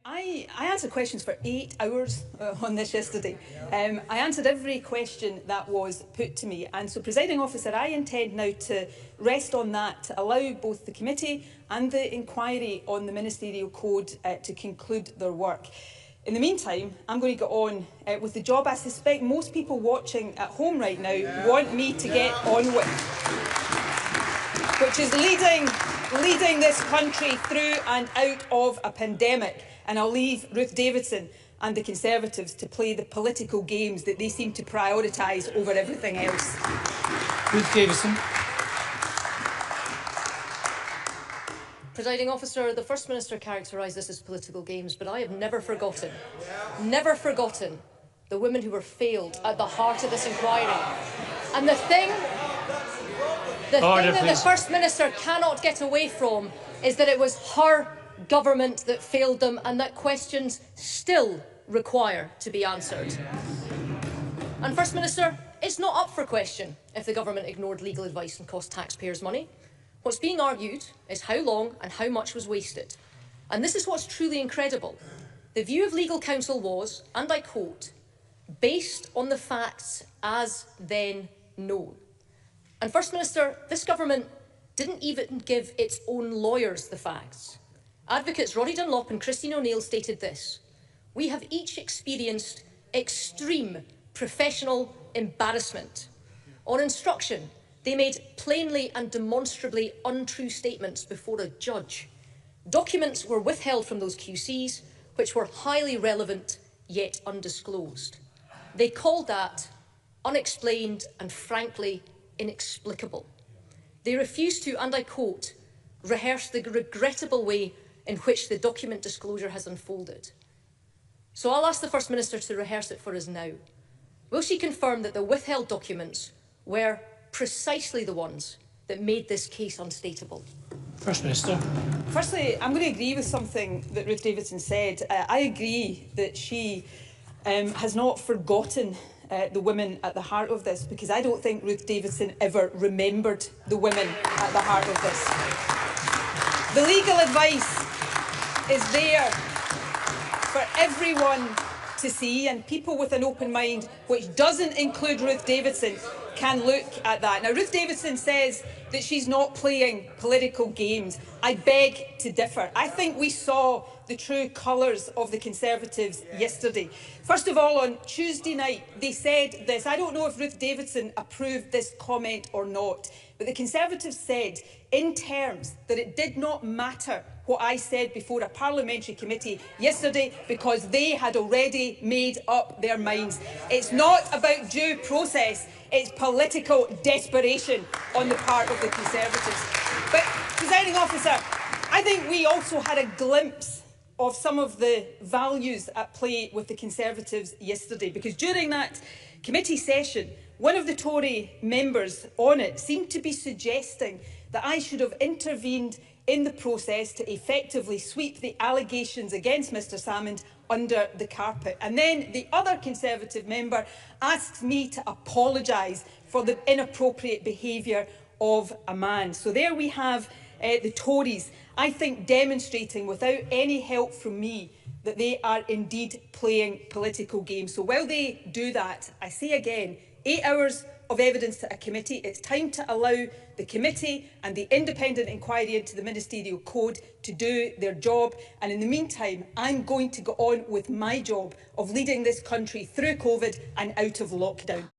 I answered questions for 8 hours on this yesterday. I answered every question that was put to me, and so, Presiding Officer, I intend now to rest on that, to allow both the committee and the inquiry on the Ministerial Code to conclude their work. In the meantime, I'm going to get on with the job I suspect most people watching at home right now want me to get on with, which is leading this country through and out of a pandemic. And I'll leave Ruth Davidson and the Conservatives to play the political games that they seem to prioritise over everything else. Ruth Davidson. Presiding Officer, the First Minister characterised this as political games, but I have never forgotten the women who were failed at the heart of this inquiry. And the thing that the First Minister cannot get away from is that it was her government that failed them, and that questions still require to be answered. And First Minister, it's not up for question if the government ignored legal advice and cost taxpayers money. What's being argued is how long and how much was wasted. And this is what's truly incredible. The view of legal counsel was, and I quote, based on the facts as then known. And First Minister, this government didn't even give its own lawyers the facts. Advocates Roddy Dunlop and Christine O'Neill stated this: "We have each experienced extreme professional embarrassment. On instruction, they made plainly and demonstrably untrue statements before a judge. Documents were withheld from those QCs, which were highly relevant yet undisclosed. They called that unexplained and frankly inexplicable. They refused to, and I quote, rehearse the regrettable way in which the document disclosure has unfolded." So I'll ask the First Minister to rehearse it for us now. Will she confirm that the withheld documents were precisely the ones that made this case unstateable? First Minister. Firstly, I'm going to agree with something that Ruth Davidson said. I agree that she has not forgotten the women at the heart of this, because I don't think Ruth Davidson ever remembered the women at the heart of this. The legal advice is there for everyone to see, and people with an open mind, which doesn't include Ruth Davidson, can look at that. Now, Ruth Davidson says that she's not playing political games. I beg to differ. I think we saw the true colours of the Conservatives yesterday. First of all, on Tuesday night, they said this. I don't know if Ruth Davidson approved this comment or not, but the Conservatives said in terms that it did not matter what I said before a parliamentary committee yesterday, because they had already made up their minds. It's not about due process, it's political desperation on the part of the Conservatives. But, Presiding Officer, I think we also had a glimpse of some of the values at play with the Conservatives yesterday, because during that committee session, one of the Tory members on it seemed to be suggesting that I should have intervened in the process to effectively sweep the allegations against Mr Salmond under the carpet. And then the other Conservative member asks me to apologise for the inappropriate behaviour of a man. So there we have the Tories, I think, demonstrating without any help from me that they are indeed playing political games. So while they do that, I say again, 8 hours of evidence to a committee. It's time to allow the committee and the independent inquiry into the Ministerial Code to do their job. And in the meantime, I'm going to go on with my job of leading this country through COVID and out of lockdown.